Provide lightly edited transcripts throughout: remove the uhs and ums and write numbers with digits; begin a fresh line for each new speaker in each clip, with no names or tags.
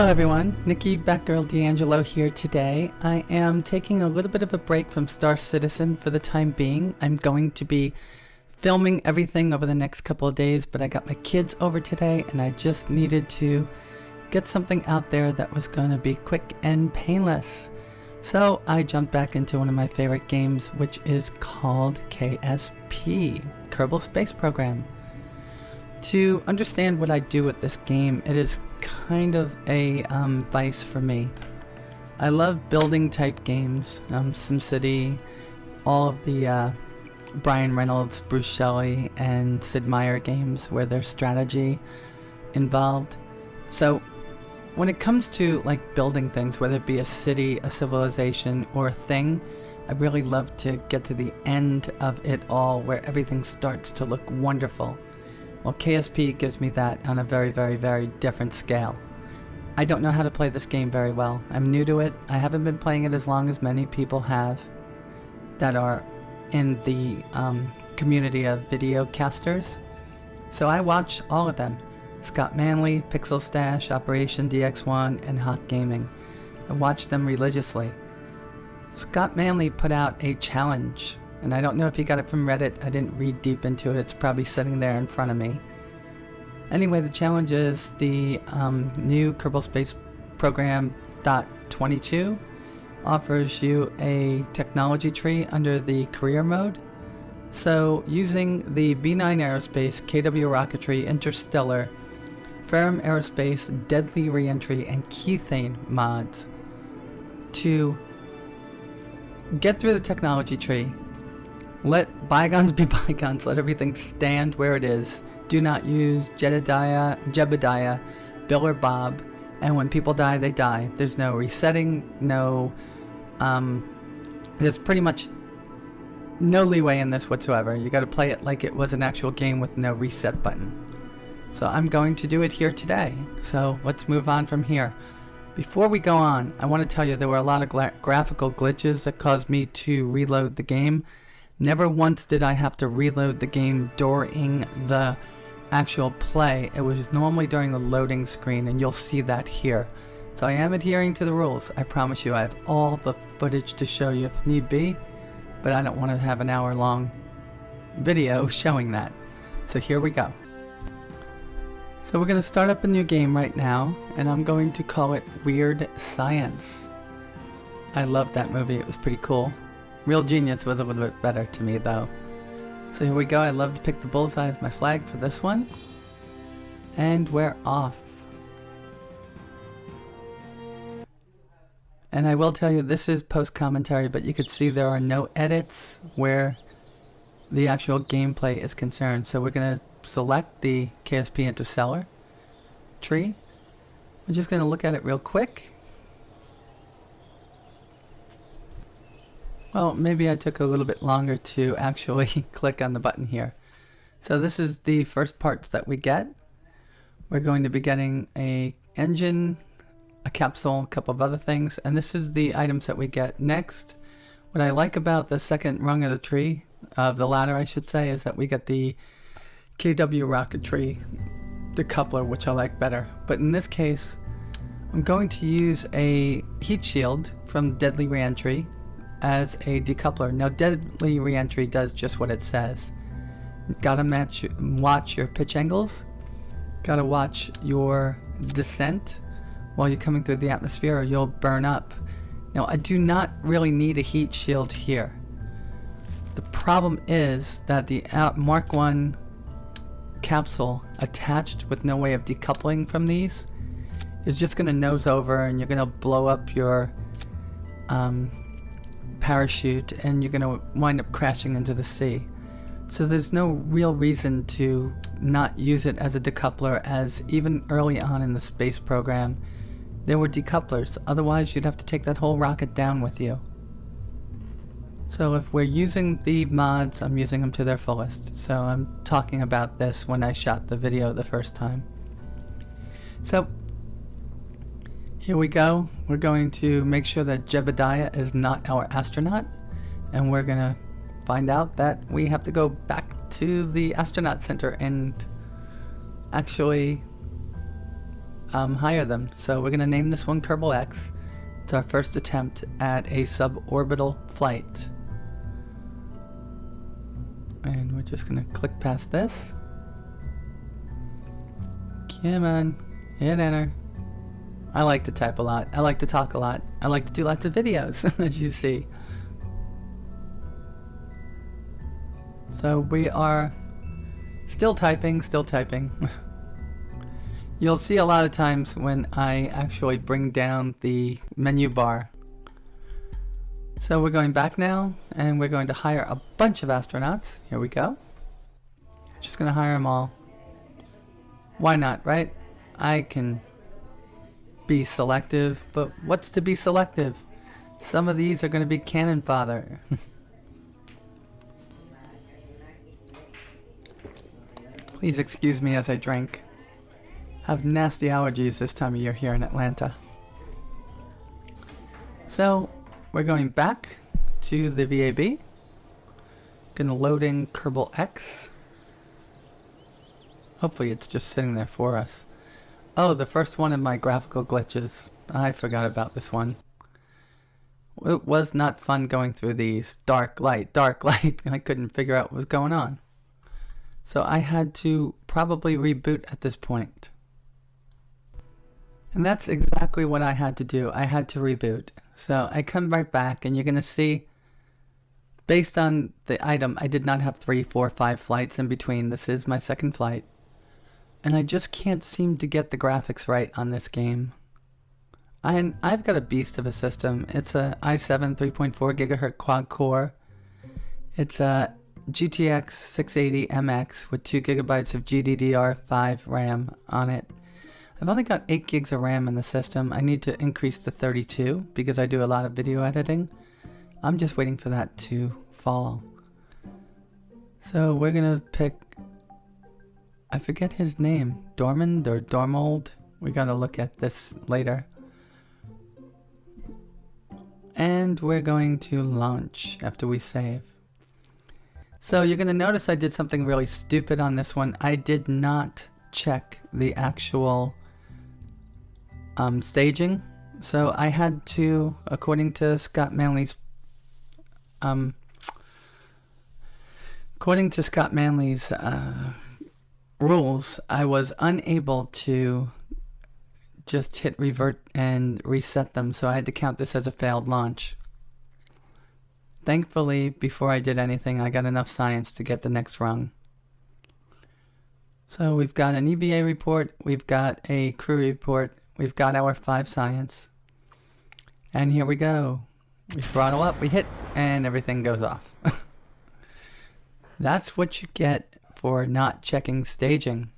Hello everyone, Nikki Batgirl D'Angelo here today. I am taking a little bit of a break from Star Citizen for the time being. I'm going to be filming everything over the next couple of days, but I got my kids over today and I just needed to get something out there that was going to be quick and painless. So I jumped back into one of my favorite games, which is called KSP, Kerbal Space Program. To understand what I do with this game, it is kind of a vice for me. I love building type games, SimCity, all of the Brian Reynolds, Bruce Shelley, and Sid Meier games where there's strategy involved. So when it comes to like building things, whether it be a city, a civilization, or a thing, I really love to get to the end of it all where everything starts to look wonderful. Well, KSP gives me that on a very, very, very different scale. I don't know how to play this game very well. I'm new to it. I haven't been playing it as long as many people have that are in the community of video casters. So I watch all of them. Scott Manley, Pixel Stash, Operation DX1, and Hot Gaming. I watch them religiously. Scott Manley put out a challenge, and I don't know if he got it from Reddit. I didn't read deep into it. It's probably sitting there in front of me. Anyway, the challenge is the new Kerbal Space Program .22 offers you a technology tree under the career mode. So using the B9 Aerospace, KW Rocketry, Interstellar, Ferrum Aerospace, Deadly Reentry, and Kethane mods to get through the technology tree. Let bygones be bygones. Let everything stand where it is. Do not use Jebediah, Bill or Bob. And when people die, they die. There's no resetting, no... there's pretty much no leeway in this whatsoever. You gotta play it like it was an actual game with no reset button. So I'm going to do it here today. So let's move on from here. Before we go on, I want to tell you there were a lot of graphical glitches that caused me to reload the game. Never once did I have to reload the game during the actual play. It was normally during the loading screen, and you'll see that here. So I am adhering to the rules. I promise you I have all the footage to show you if need be, but I don't want to have an hour-long video showing that. So here we go. So we're going to start up a new game right now, and I'm going to call it Weird Science. I loved that movie. It was pretty cool. Real Genius was a little bit better to me though. So here we go. I love to pick the bullseye as my flag for this one. And we're off. And I will tell you this is post commentary, but you could see there are no edits where the actual gameplay is concerned. So we're going to select the KSP Interstellar tree. I'm just going to look at it real quick. Well, maybe I took a little bit longer to actually click on the button here. So this is the first parts that we get. We're going to be getting a engine, a capsule, a couple of other things, and this is the items that we get next. What I like about the second rung of the tree, of the ladder I should say, is that we get the KW Rocketry decoupler, which I like better. But in this case, I'm going to use a heat shield from Deadly Reentry as a decoupler. Now Deadly Reentry does just what it says. Gotta watch your pitch angles, gotta watch your descent while you're coming through the atmosphere or you'll burn up. Now I do not really need a heat shield here. The problem is that the Mark 1 capsule attached with no way of decoupling from these is just gonna nose over and you're gonna blow up your parachute and you're going to wind up crashing into the sea. So there's no real reason to not use it as a decoupler, as even early on in the space program there were decouplers. Otherwise you'd have to take that whole rocket down with you. So if we're using the mods, I'm using them to their fullest. So I'm talking about this when I shot the video the first time. So here we go. We're going to make sure that Jebediah is not our astronaut, and we're gonna find out that we have to go back to the astronaut center and actually hire them. So we're going to name this one Kerbal X. It's our first attempt at a suborbital flight. And we're just going to click past this. Come on, hit enter. I like to type a lot. I like to talk a lot. I like to do lots of videos, as you see. So we are still typing, still typing. You'll see a lot of times when I actually bring down the menu bar. So we're going back now, and we're going to hire a bunch of astronauts. Here we go. Just gonna hire them all. Why not, right? I can be selective, but what's to be selective? Some of these are going to be cannon fodder. Please excuse me as I drink. Have nasty allergies this time of year here in Atlanta. So we're going back to the VAB. Gonna load in Kerbal X. Hopefully it's just sitting there for us. Oh, the first one of my graphical glitches. I forgot about this one. It was not fun going through these. Dark light, and I couldn't figure out what was going on. So I had to probably reboot at this point. And that's exactly what I had to do. I had to reboot. So I come right back, and you're going to see, based on the item, I did not have 3, 4, 5 flights in between. This is my second flight. And I just can't seem to get the graphics right on this game. I've got a beast of a system. It's a i7 3.4 gigahertz quad core. It's a GTX 680 MX with 2 gigabytes of GDDR5 RAM on it. I've only got 8 gigs of RAM in the system. I need to increase to 32 because I do a lot of video editing. I'm just waiting for that to fall. So we're gonna pick, I forget his name, Dormond or Dormold. We gotta look at this later. And we're going to launch after we save. So you're gonna notice I did something really stupid on this one. I did not check the actual staging. So I had to, according to Scott Manley's rules, I was unable to just hit revert and reset them, so I had to count this as a failed launch. Thankfully, before I did anything, I got enough science to get the next rung. So we've got an EVA report, we've got a crew report, we've got our 5 science. And here we go. We throttle up, we hit, and everything goes off. That's what you get for not checking staging.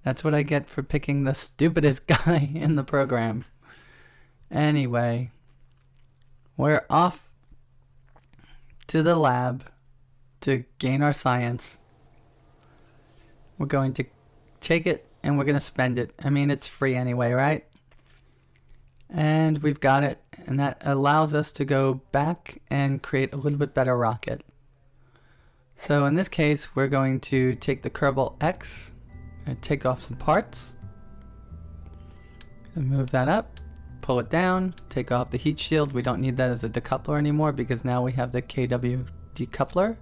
That's what I get for picking the stupidest guy in the program. Anyway, we're off to the lab to gain our science. We're going to take it and we're going to spend it. I mean, it's free anyway, right? And we've got it, and that allows us to go back and create a little bit better rocket. So in this case, we're going to take the Kerbal X and take off some parts. And move that up, pull it down, take off the heat shield. We don't need that as a decoupler anymore because now we have the KW decoupler.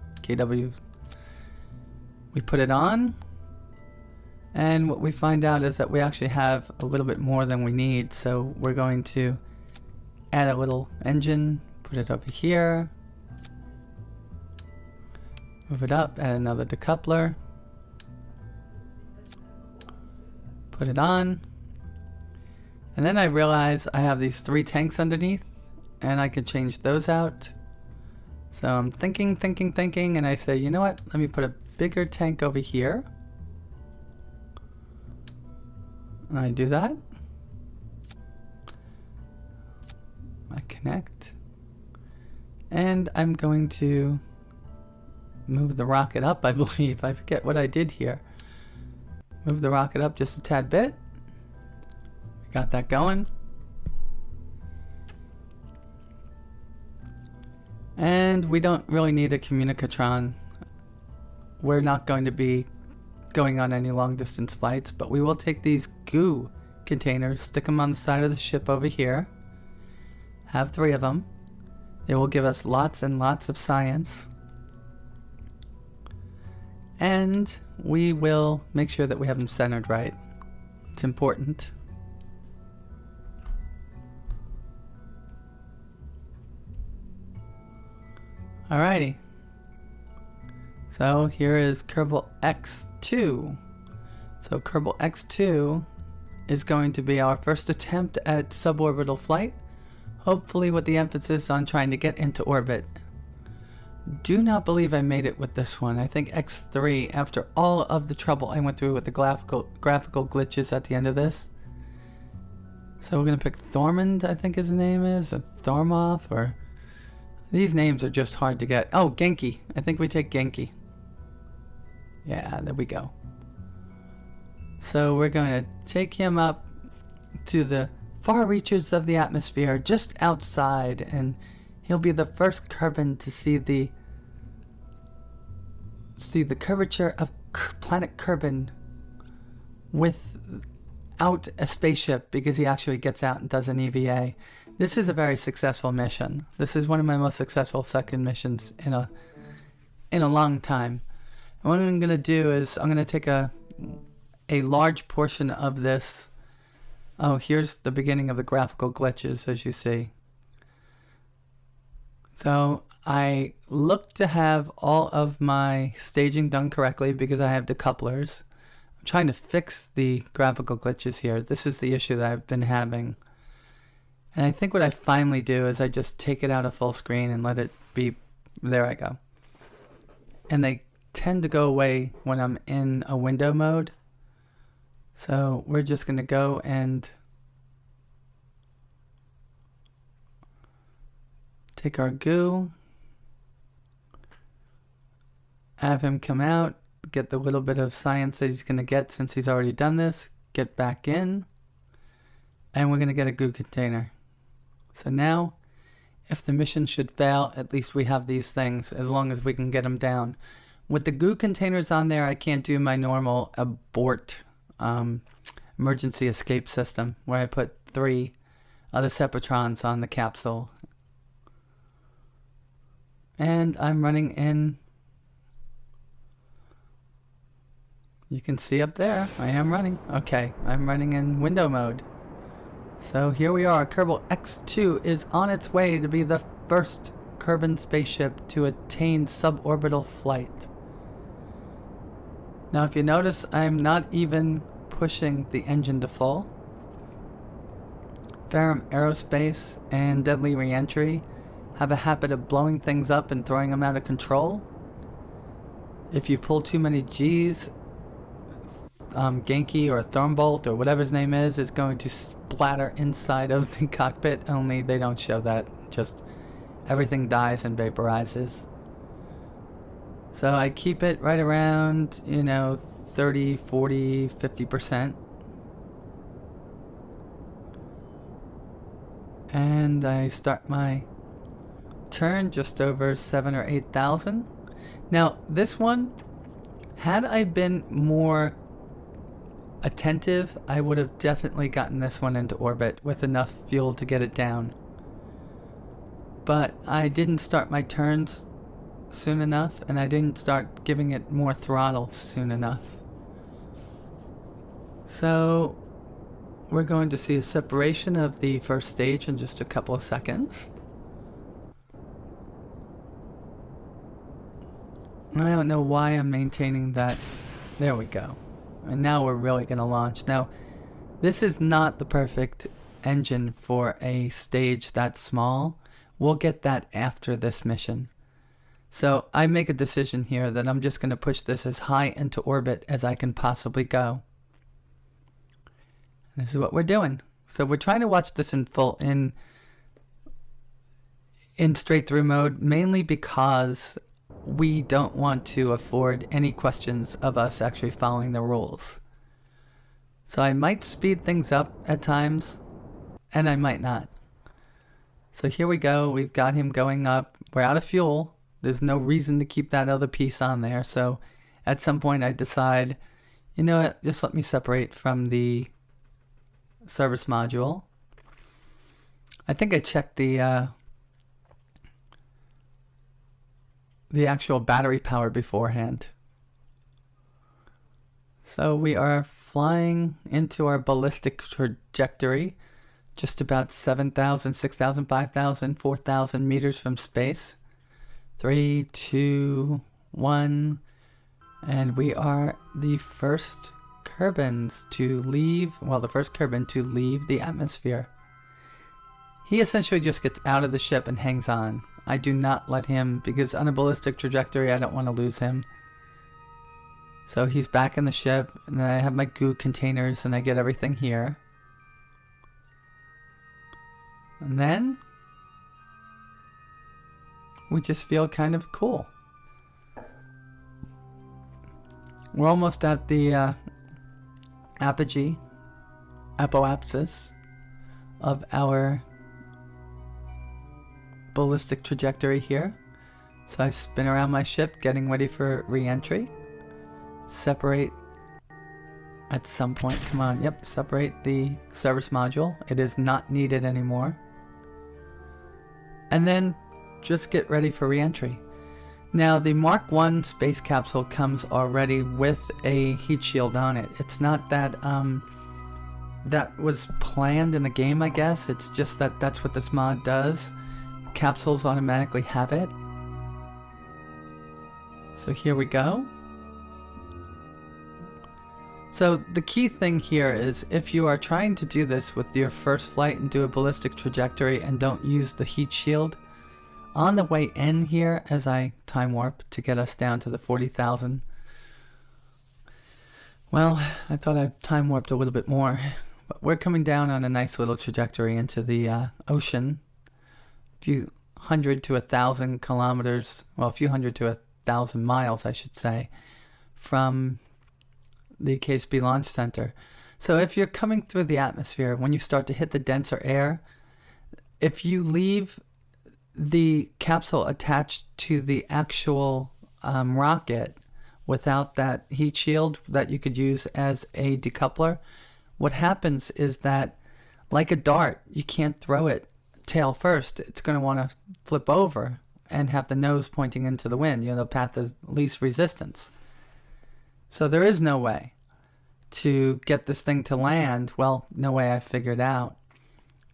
We put it on, and what we find out is that we actually have a little bit more than we need. So we're going to add a little engine, put it over here, move it up, add another decoupler, put it on, and then I realize I have these 3 tanks underneath and I could change those out. So I'm thinking, and I say, you know what, let me put a bigger tank over here. And I do that. I connect, and I'm going to move the rocket up, I believe. I forget what I did here. Move the rocket up just a tad bit. Got that going. And we don't really need a communicatron. We're not going to be going on any long distance flights, but we will take these goo containers, stick them on the side of the ship over here. Have 3 of them. They will give us lots and lots of science. And we will make sure that we have them centered right. It's important. Alrighty. So here is Kerbal X2. So Kerbal X2 is going to be our first attempt at suborbital flight, hopefully with the emphasis on trying to get into orbit. Do not believe I made it with this one. I think X3, after all of the trouble I went through with the graphical glitches at the end of this. So we're going to pick Thormund, I think his name is, or Thormoth, or... These names are just hard to get. Oh, Genki. I think we take Genki. Yeah, there we go. So we're going to take him up to the far reaches of the atmosphere, just outside, and he'll be the first Kerbin to see the curvature of planet Kerbin without a spaceship, because he actually gets out and does an EVA. This is a very successful mission. This is one of my most successful second missions in a long time. And what I'm going to do is I'm going to take a large portion of this. Oh, here's the beginning of the graphical glitches, as you see. So I look to have all of my staging done correctly because I have decouplers. I'm trying to fix the graphical glitches here. This is the issue that I've been having. And I think what I finally do is I just take it out of full screen and let it be. There I go. And they tend to go away when I'm in a window mode. So we're just going to go and take our goo, have him come out, get the little bit of science that he's going to get since he's already done this, get back in, and we're going to get a goo container. So now, if the mission should fail, at least we have these things, as long as we can get them down. With the goo containers on there, I can't do my normal abort emergency escape system, where I put 3 other Separatrons on the capsule. And I'm running in, you can see up there, I am running. Okay, I'm running in window mode. So here we are. Kerbal X2 is on its way to be the first Kerbin spaceship to attain suborbital flight. Now if you notice, I'm not even pushing the engine to full. Ferrum Aerospace and Deadly Reentry have a habit of blowing things up and throwing them out of control. If you pull too many G's, Genki or Thornbolt or whatever his name is going to splatter inside of the cockpit, only they don't show that. Just everything dies and vaporizes. So I keep it right around, 30, 40, 50%. And I start my turn just over 7,000 or 8,000. Now this one, had I been more attentive, I would have definitely gotten this one into orbit with enough fuel to get it down. But I didn't start my turns soon enough, and I didn't start giving it more throttle soon enough. So we're going to see a separation of the first stage in just a couple of seconds. I don't know why I'm maintaining that. There we go. And now we're really going to launch. Now, this is not the perfect engine for a stage that small. We'll get that after this mission. So I make a decision here that I'm just going to push this as high into orbit as I can possibly go. And this is what we're doing. So we're trying to watch this in full, in straight through mode, mainly because we don't want to afford any questions of us actually following the rules. So I might speed things up at times, and I might not. So here we go. We've got him going up. We're out of fuel. There's no reason to keep that other piece on there. So at some point I decide, you know what, just let me separate from the service module. I think I checked the actual battery power beforehand. So we are flying into our ballistic trajectory, just about 7,000, 6,000, 5,000, 4,000 meters from space. 3, 2, 1, and we are the first Kerbins to leave, the first Kerbin to leave the atmosphere. He essentially just gets out of the ship and hangs on. I do not let him, because on a ballistic trajectory, I don't want to lose him. So he's back in the ship, and then I have my goo containers, and I get everything here. And then we just feel kind of cool. We're almost at the apoapsis of our ballistic trajectory here. So I spin around my ship, getting ready for re-entry. Separate at some point. Come on, yep, separate the service module. It is not needed anymore. And then just get ready for re-entry. Now the Mark 1 space capsule comes already with a heat shield on it. It's not that that was planned in the game, I guess. It's just that that's what this mod does. Capsules automatically have it. So here we go. So the key thing here is, if you are trying to do this with your first flight and do a ballistic trajectory and don't use the heat shield, on the way in here, as I time warp to get us down to the 40,000, well, I thought I time warped a little bit more, but we're coming down on a nice little trajectory into the ocean, a few hundred to 1,000 kilometers, well, a few hundred to 1,000 miles, I should say, from the KSPAA Launch Center. So if you're coming through the atmosphere, when you start to hit the denser air, if you leave the capsule attached to the actual rocket without that heat shield that you could use as a decoupler, what happens is that, like a dart, you can't throw it tail first. It's going to want to flip over and have the nose pointing into the wind, the path of least resistance. So there is no way to get this thing to land, well, no way I figured out,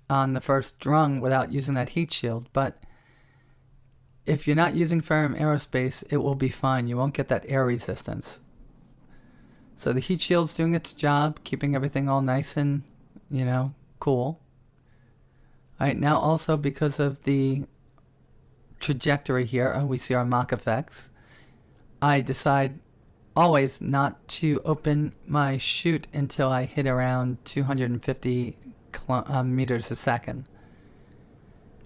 on the first rung without using that heat shield. But if you're not using Ferrum Aerospace, it will be fine. You won't get that air resistance. So the heat shield's doing its job, keeping everything all nice and, cool. Alright, now also because of the trajectory here, we see our Mach effects, I decide always not to open my chute until I hit around 250 meters a second.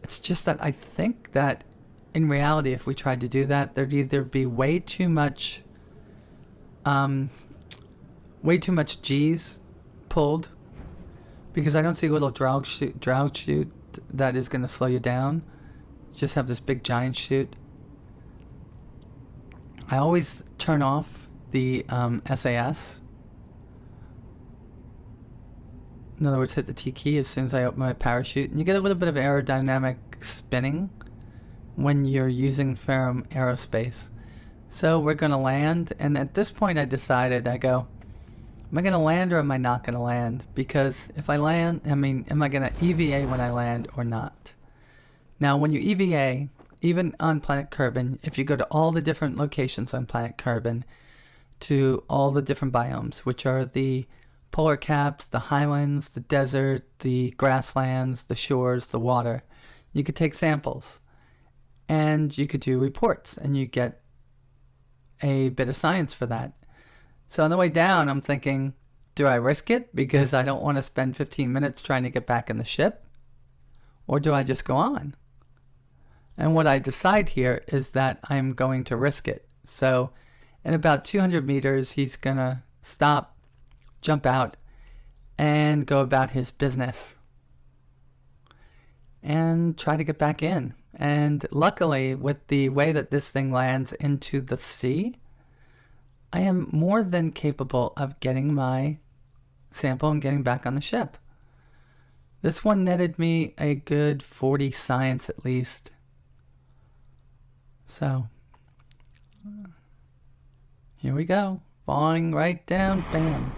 It's just that I think that in reality, if we tried to do that, there'd either be way too much G's pulled, because I don't see a little drag chute that is going to slow you down. Just have this big giant chute. I always turn off the SAS. In other words, hit the T key as soon as I open my parachute, and you get a little bit of aerodynamic spinning when you're using Ferrum Aerospace. So we're going to land, and at this point I decided, I go, am I going to land or am I not going to land? Because if I land, am I going to EVA when I land or not? Now, when you EVA, even on Planet Kerbin, if you go to all the different locations on Planet Kerbin, to all the different biomes, which are the polar caps, the highlands, the desert, the grasslands, the shores, the water, you could take samples and you could do reports, and you get a bit of science for that. So on the way down, I'm thinking, do I risk it because I don't want to spend 15 minutes trying to get back in the ship? Or do I just go on? And what I decide here is that I'm going to risk it. So in about 200 meters, he's going to stop, jump out, and go about his business. And try to get back in. And luckily, with the way that this thing lands into the sea, I am more than capable of getting my sample and getting back on the ship. This one netted me a good 40 science at least. So, here we go. Falling right down, bam.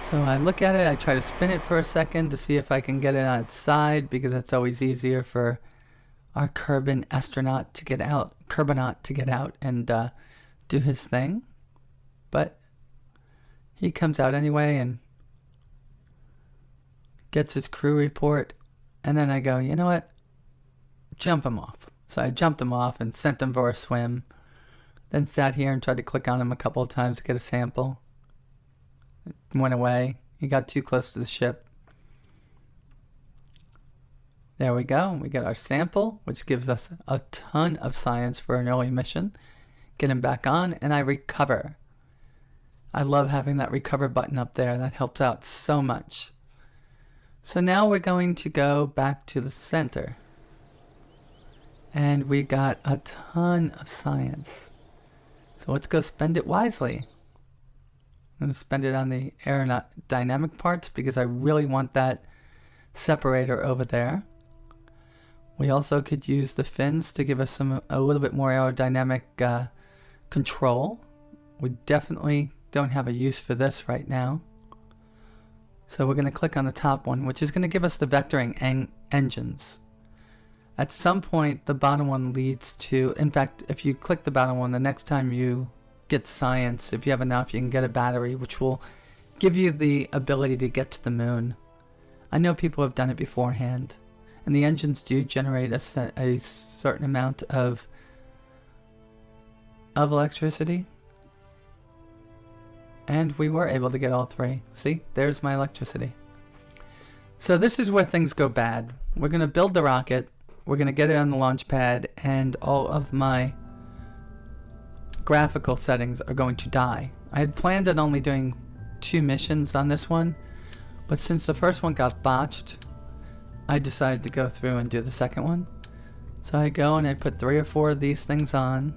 So I look at it, I try to spin it for a second to see if I can get it on its side, because that's always easier for our Kerbin astronaut to get out, Kerbinaut to get out and do his thing. But he comes out anyway and gets his crew report, and then I go, you know what? Jump him off. So I jumped him off and sent him for a swim. Then sat here and tried to click on him a couple of times to get a sample. It went away. He got too close to the ship. There we go. We get our sample, which gives us a ton of science for an early mission. Get him back on, and I recover. I love having that recover button up there. That helps out so much. So now we're going to go back to the center. And we got a ton of science. So let's go spend it wisely. I'm going to spend it on the aerodynamic parts because I really want that separator over there. We also could use the fins to give us a little bit more aerodynamic control. We definitely don't have a use for this right now. So we're going to click on the top one, which is going to give us the vectoring engines. At some point, the bottom one leads to, in fact, if you click the bottom one, the next time you get science, if you have enough, you can get a battery, which will give you the ability to get to the moon. I know people have done it beforehand, and the engines do generate a certain amount of electricity. And we were able to get all three. See, there's my electricity. So this is where things go bad. We're going to build the rocket. We're going to get it on the launch pad, and all of my graphical settings are going to die. I had planned on only doing 2 missions on this one, but since the first one got botched, I decided to go through and do the second one. So I go and I put 3 or 4 of these things on.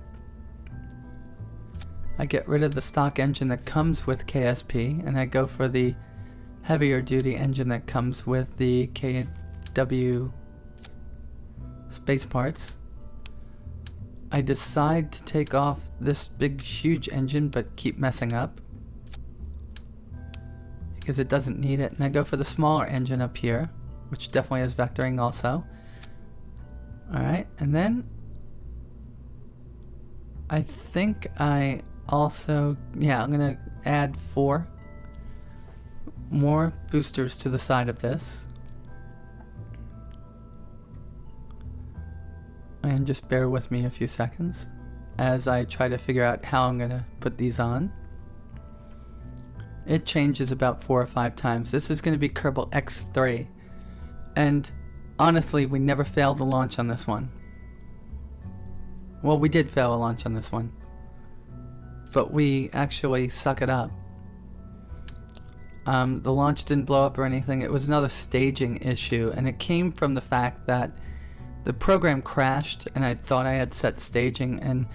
I get rid of the stock engine that comes with KSP, and I go for the heavier duty engine that comes with the KW space parts. I decide to take off this big huge engine but keep messing up because it doesn't need it, and I go for the smaller engine up here, which definitely has vectoring also. Alright, and then I think I also, I'm gonna add 4 more boosters to the side of this. And just bear with me a few seconds as I try to figure out how I'm going to put these on. It changes about 4 or 5 times. This is going to be Kerbal X3. And honestly, we never failed a launch on this one. Well, we did fail a launch on this one. But we actually suck it up. The launch didn't blow up or anything. It was another staging issue. And it came from the fact that the program crashed, and I thought I had set staging, and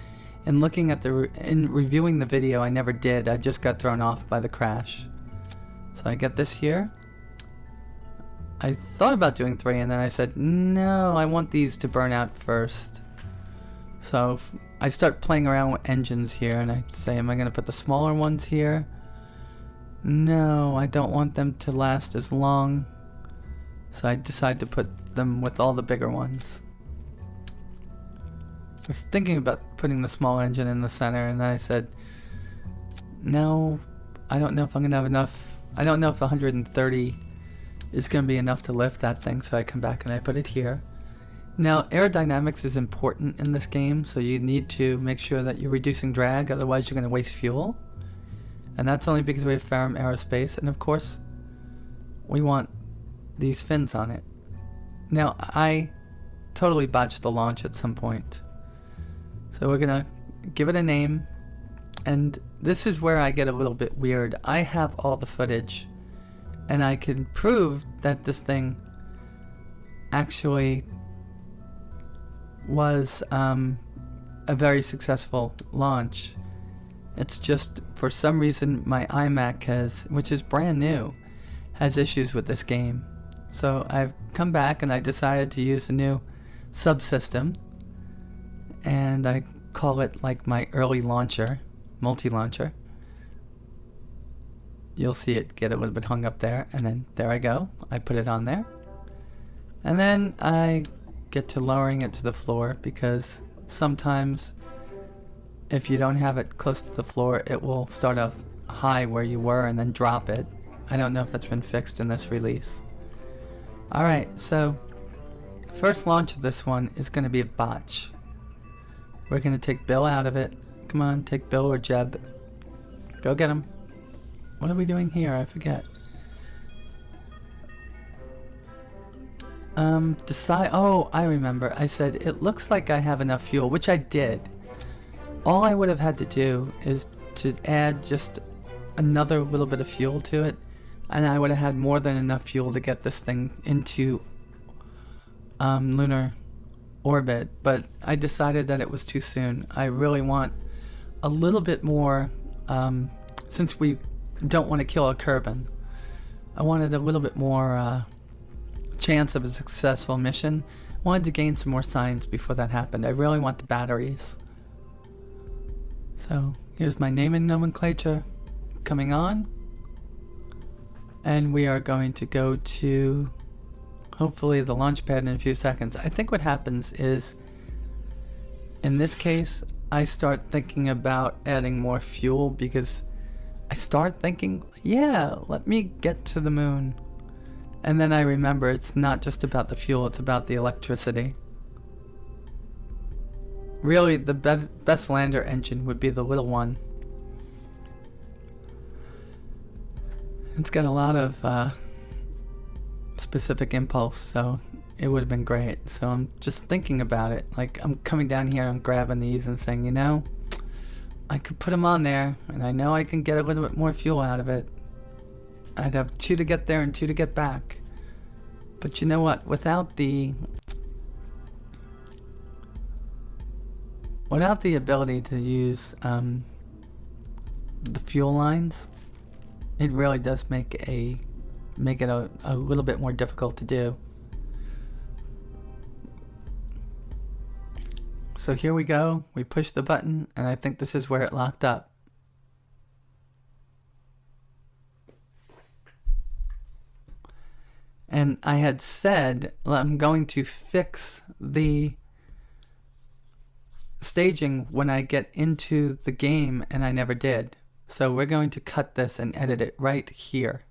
in looking at in reviewing the video, I never did. I just got thrown off by the crash. So I get this here. I thought about doing 3, and then I said, no, I want these to burn out first. So I start playing around with engines here, and I say, am I going to put the smaller ones here? No, I don't want them to last as long. So I decide to put them with all the bigger ones. I was thinking about putting the small engine in the center, and then I said, no, I don't know if I'm going to have enough. I don't know if 130 is going to be enough to lift that thing, so I come back and I put it here. Now, aerodynamics is important in this game, so you need to make sure that you're reducing drag, otherwise you're going to waste fuel. And that's only because we have Ferrum Aerospace, and of course, we want these fins on it. Now, I totally botched the launch at some point. So we're gonna give it a name, and this is where I get a little bit weird. I have all the footage, and I can prove that this thing actually was a very successful launch. It's just, for some reason, my iMac has, which is brand new, has issues with this game. So I've come back and I decided to use a new subsystem, and I call it like my early launcher, multi-launcher. You'll see it get a little bit hung up there, and then there I go. I put it on there. And then I get to lowering it to the floor, because sometimes if you don't have it close to the floor, it will start off high where you were and then drop it. I don't know if that's been fixed in this release. Alright, so first launch of this one is going to be a botch. We're going to take Bill out of it. Come on, take Bill or Jeb. Go get him. What are we doing here? I forget. Decide. Oh, I remember. I said, it looks like I have enough fuel, which I did. All I would have had to do is to add just another little bit of fuel to it, and I would have had more than enough fuel to get this thing into lunar orbit, but I decided that it was too soon. I really want a little bit more, since we don't want to kill a Kerbin. I wanted a little bit more chance of a successful mission. I wanted to gain some more science before that happened. I really want the batteries. So here's my naming nomenclature coming on, and we are going to go to hopefully the launch pad in a few seconds. I think what happens is, in this case, I start thinking about adding more fuel, because I start thinking, yeah, let me get to the moon. And then I remember it's not just about the fuel, it's about the electricity. Really, the best lander engine would be the little one. It's got a lot of specific impulse, so it would have been great. So I'm just thinking about it. Like, I'm coming down here and I'm grabbing these and saying, you know, I could put them on there, and I know I can get a little bit more fuel out of it. I'd have 2 to get there and 2 to get back. But you know what? Without the ability to use the fuel lines, it really does make it a little bit more difficult to do. So here we go. We push the button, and I think this is where it locked up. And I had said, I'm going to fix the staging when I get into the game, and I never did. So we're going to cut this and edit it right here.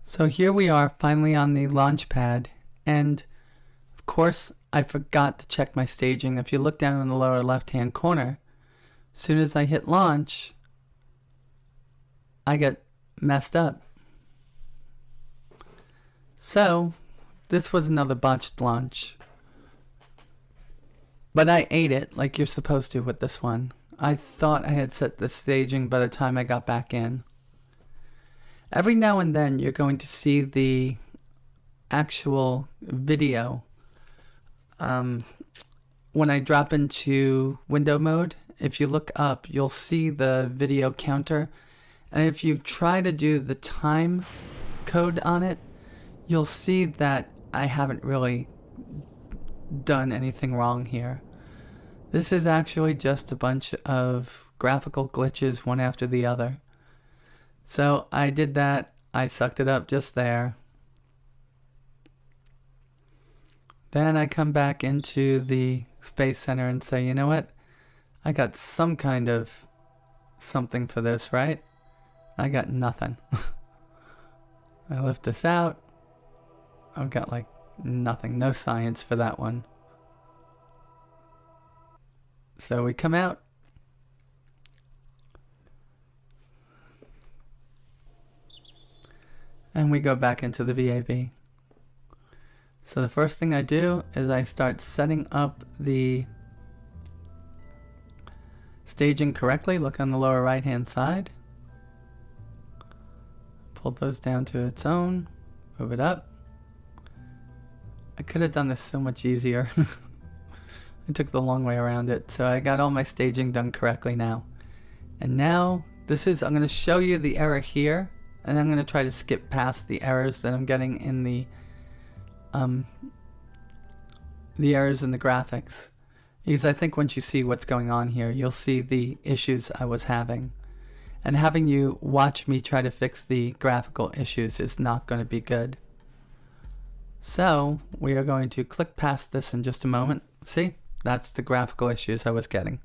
So here we are finally on the launch pad, and of course I forgot to check my staging. If you look down in the lower left hand corner, as soon as I hit launch, I get messed up. So this was another botched launch, but I ate it like you're supposed to with this one. I thought I had set the staging by the time I got back in. Every now and then you're going to see the actual video. When I drop into window mode, if you look up, you'll see the video counter, and if you try to do the time code on it, you'll see that I haven't really done anything wrong here. This is actually just a bunch of graphical glitches, one after the other. So I did that. I sucked it up just there. Then I come back into the Space Center and say, you know what? I got some kind of something for this, right? I got nothing. I lift this out. I've got like nothing, no science for that one. So we come out. And we go back into the VAB. So the first thing I do is I start setting up the staging correctly. Look on the lower right hand side. Pull those down to its own. Move it up. I could have done this so much easier. I took the long way around it. So I got all my staging done correctly now. And now I'm going to show you the error here. And I'm going to try to skip past the errors that I'm getting in the errors in the graphics. Because I think once you see what's going on here, you'll see the issues I was having. And having you watch me try to fix the graphical issues is not going to be good. So we are going to click past this in just a moment. See, that's the graphical issues I was getting.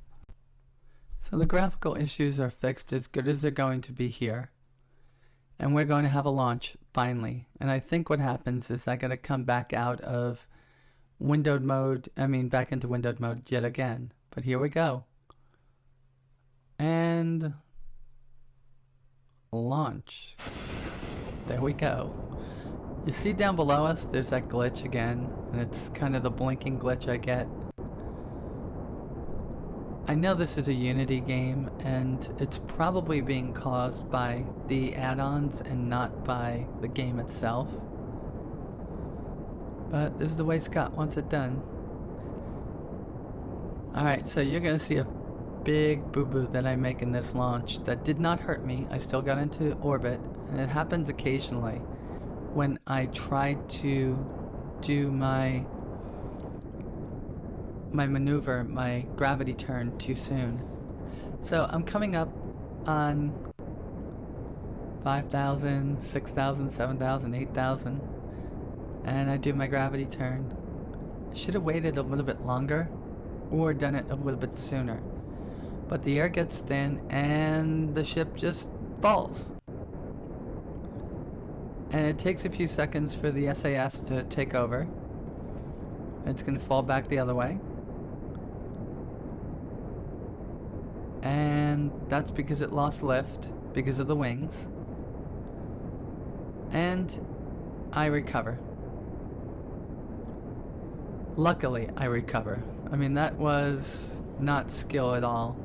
So the graphical issues are fixed as good as they're going to be here. And we're going to have a launch finally. And I think what happens is I got to come back out of windowed mode, back into windowed mode yet again. But here we go. And launch. There we go. You see down below us, there's that glitch again, and it's kind of the blinking glitch I get. I know this is a Unity game, and it's probably being caused by the add-ons and not by the game itself. But this is the way Scott wants it done. Alright, so you're going to see a big boo-boo that I make in this launch that did not hurt me. I still got into orbit, and it happens occasionally when I try to do my maneuver, my gravity turn too soon. So I'm coming up on 5,000, 6,000, 7,000, 8,000, and I do my gravity turn. I should have waited a little bit longer or done it a little bit sooner. But the air gets thin and the ship just falls. And it takes a few seconds for the SAS to take over. It's going to fall back the other way. And that's because it lost lift because of the wings. And I recover. Luckily, I recover. That was not skill at all.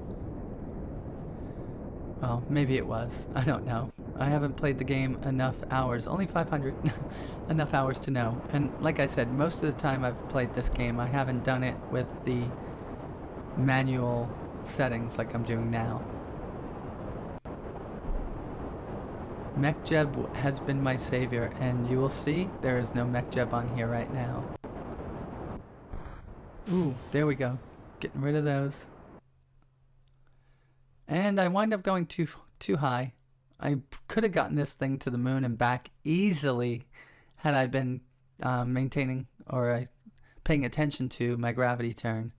Well, maybe it was. I don't know. I haven't played the game enough hours. Only 500. Enough hours to know. And like I said, most of the time I've played this game, I haven't done it with the manual settings like I'm doing now. MechJeb has been my savior, and you will see there is no MechJeb on here right now. Ooh, there we go. Getting rid of those. And I wind up going too high. I could have gotten this thing to the moon and back easily had I been maintaining or paying attention to my gravity turn.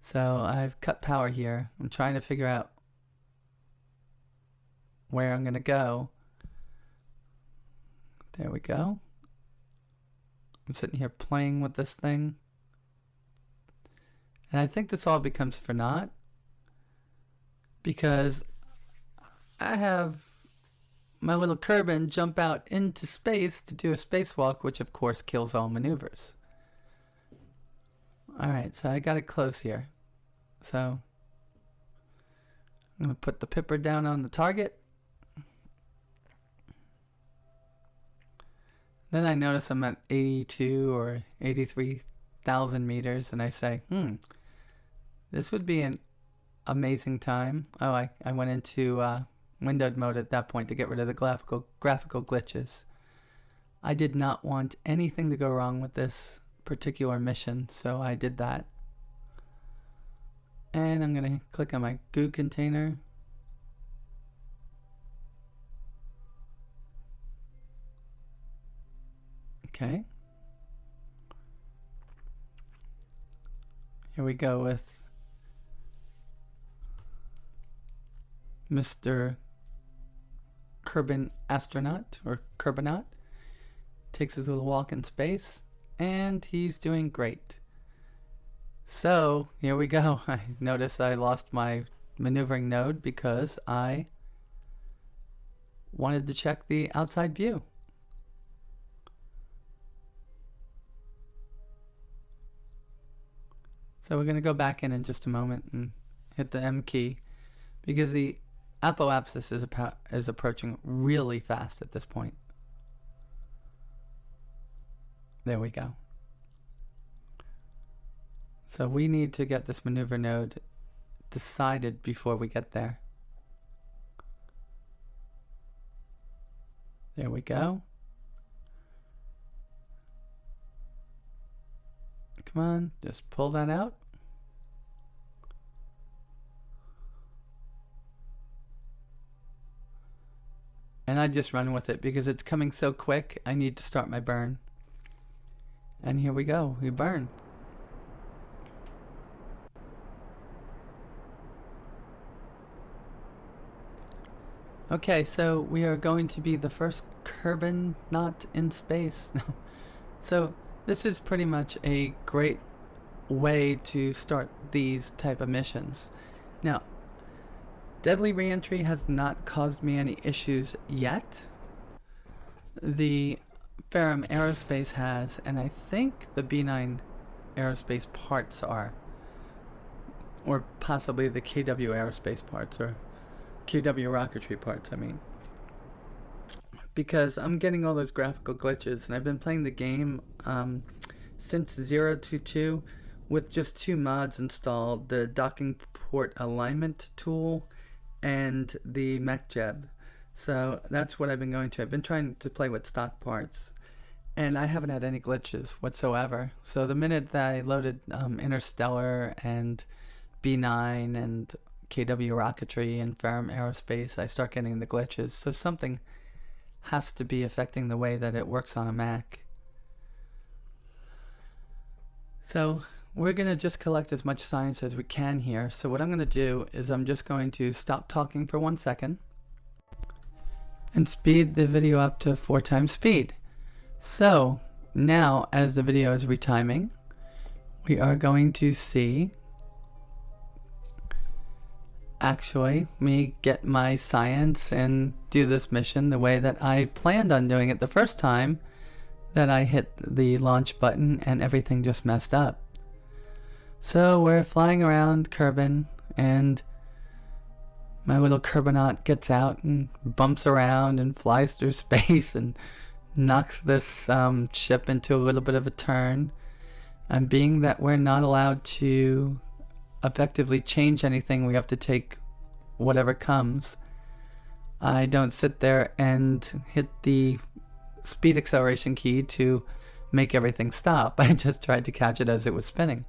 So I've cut power here. I'm trying to figure out where I'm going to go. There we go. I'm sitting here playing with this thing. And I think this all becomes for naught, because I have my little Kerbin jump out into space to do a spacewalk, which of course kills all maneuvers. Alright, so I got it close here. So I'm going to put the pipper down on the target. Then I notice I'm at 82 or 83,000 meters, and I say, this would be an amazing time. Oh, I went into windowed mode at that point to get rid of the graphical glitches. I did not want anything to go wrong with this particular mission, so I did that. And I'm going to click on my goo container. Okay. Here we go with Mr. Kerbin Astronaut, or Kerbinaut. Takes his little walk in space, and he's doing great. So, here we go. I notice I lost my maneuvering node because I wanted to check the outside view. So we're going to go back in just a moment and hit the M key, because the apoapsis is approaching really fast at this point. There we go. So we need to get this maneuver node decided before we get there. There we go. Come on, just pull that out. And I just run with it because it's coming so quick. I need to start my burn. And here we go, we burn. Okay, so we are going to be the first Kerbin not in space. So this is pretty much a great way to start these type of missions. Now, deadly reentry has not caused me any issues yet. The Ferrum Aerospace has, and I think the B9 Aerospace parts are, or possibly the KW Aerospace parts, or KW Rocketry parts, I mean. Because I'm getting all those graphical glitches, and I've been playing the game since 022 with just 2 mods installed, the docking port alignment tool and the MechJeb. So that's what I've been going to. I've been trying to play with stock parts, and I haven't had any glitches whatsoever. So the minute that I loaded Interstellar and B9 and KW Rocketry and Ferrum Aerospace, I start getting the glitches. So something has to be affecting the way that it works on a Mac. So we're going to just collect as much science as we can here. So what I'm going to do is I'm just going to stop talking for 1 second and speed the video up to 4 times speed. So now, as the video is retiming, we are going to see actually me get my science and do this mission the way that I planned on doing it the first time that I hit the launch button and everything just messed up. So we're flying around Kerbin, and my little Kerbinaut gets out and bumps around and flies through space and knocks this ship into a little bit of a turn. And being that we're not allowed to effectively change anything, we have to take whatever comes. I don't sit there and hit the speed acceleration key to make everything stop. I just tried to catch it as it was spinning.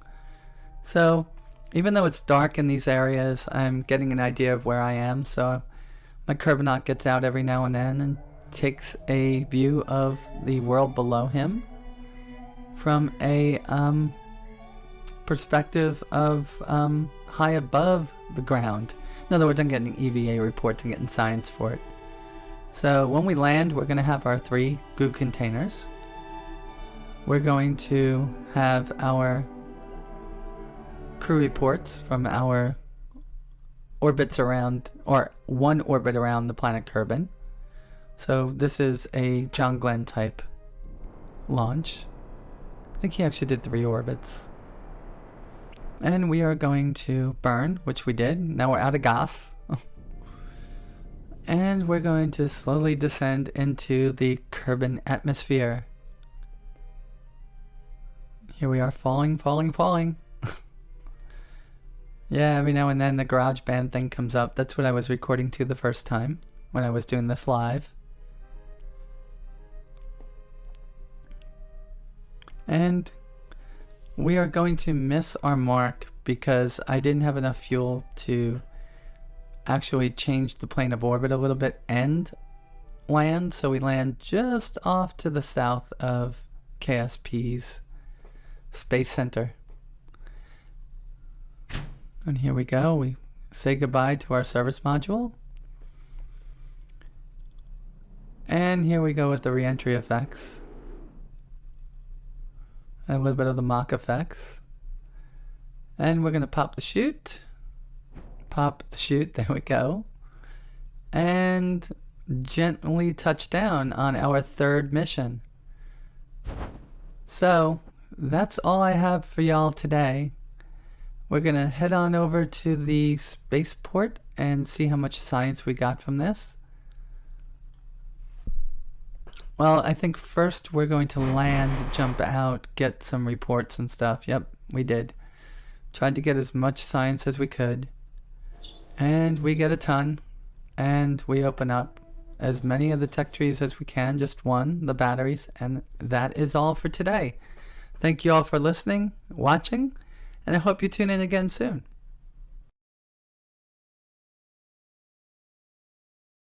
So even though it's dark in these areas, I'm getting an idea of where I am. So my Kerbinaut gets out every now and then and takes a view of the world below him from a perspective of high above the ground. In other words, I'm getting EVA reports and getting science for it. So when we land, we're going to have our 3 goo containers. We're going to have our crew reports from our orbits around, or 1 orbit around the planet Kerbin. So this is a John Glenn type launch. I think he actually did 3 orbits. And we are going to burn, which we did. Now we're out of gas. And we're going to slowly descend into the Kerbin atmosphere. Here we are, falling, falling, falling. Yeah, every now and then the GarageBand thing comes up. That's what I was recording to the first time when I was doing this live. And we are going to miss our mark because I didn't have enough fuel to actually change the plane of orbit a little bit and land. So we land just off to the south of KSP's Space Center. And here we go. We say goodbye to our service module. And here we go with the re-entry effects. And a little bit of the mock effects. And we're going to pop the chute. Pop the chute. There we go. And gently touch down on our 3rd mission. So that's all I have for y'all today. We're going to head on over to the spaceport and see how much science we got from this. Well, I think first we're going to land, jump out, get some reports and stuff. Yep, we did. Tried to get as much science as we could. And we get a ton. And we open up as many of the tech trees as we can, just one, the batteries, and that is all for today. Thank you all for listening, watching, and I hope you tune in again soon.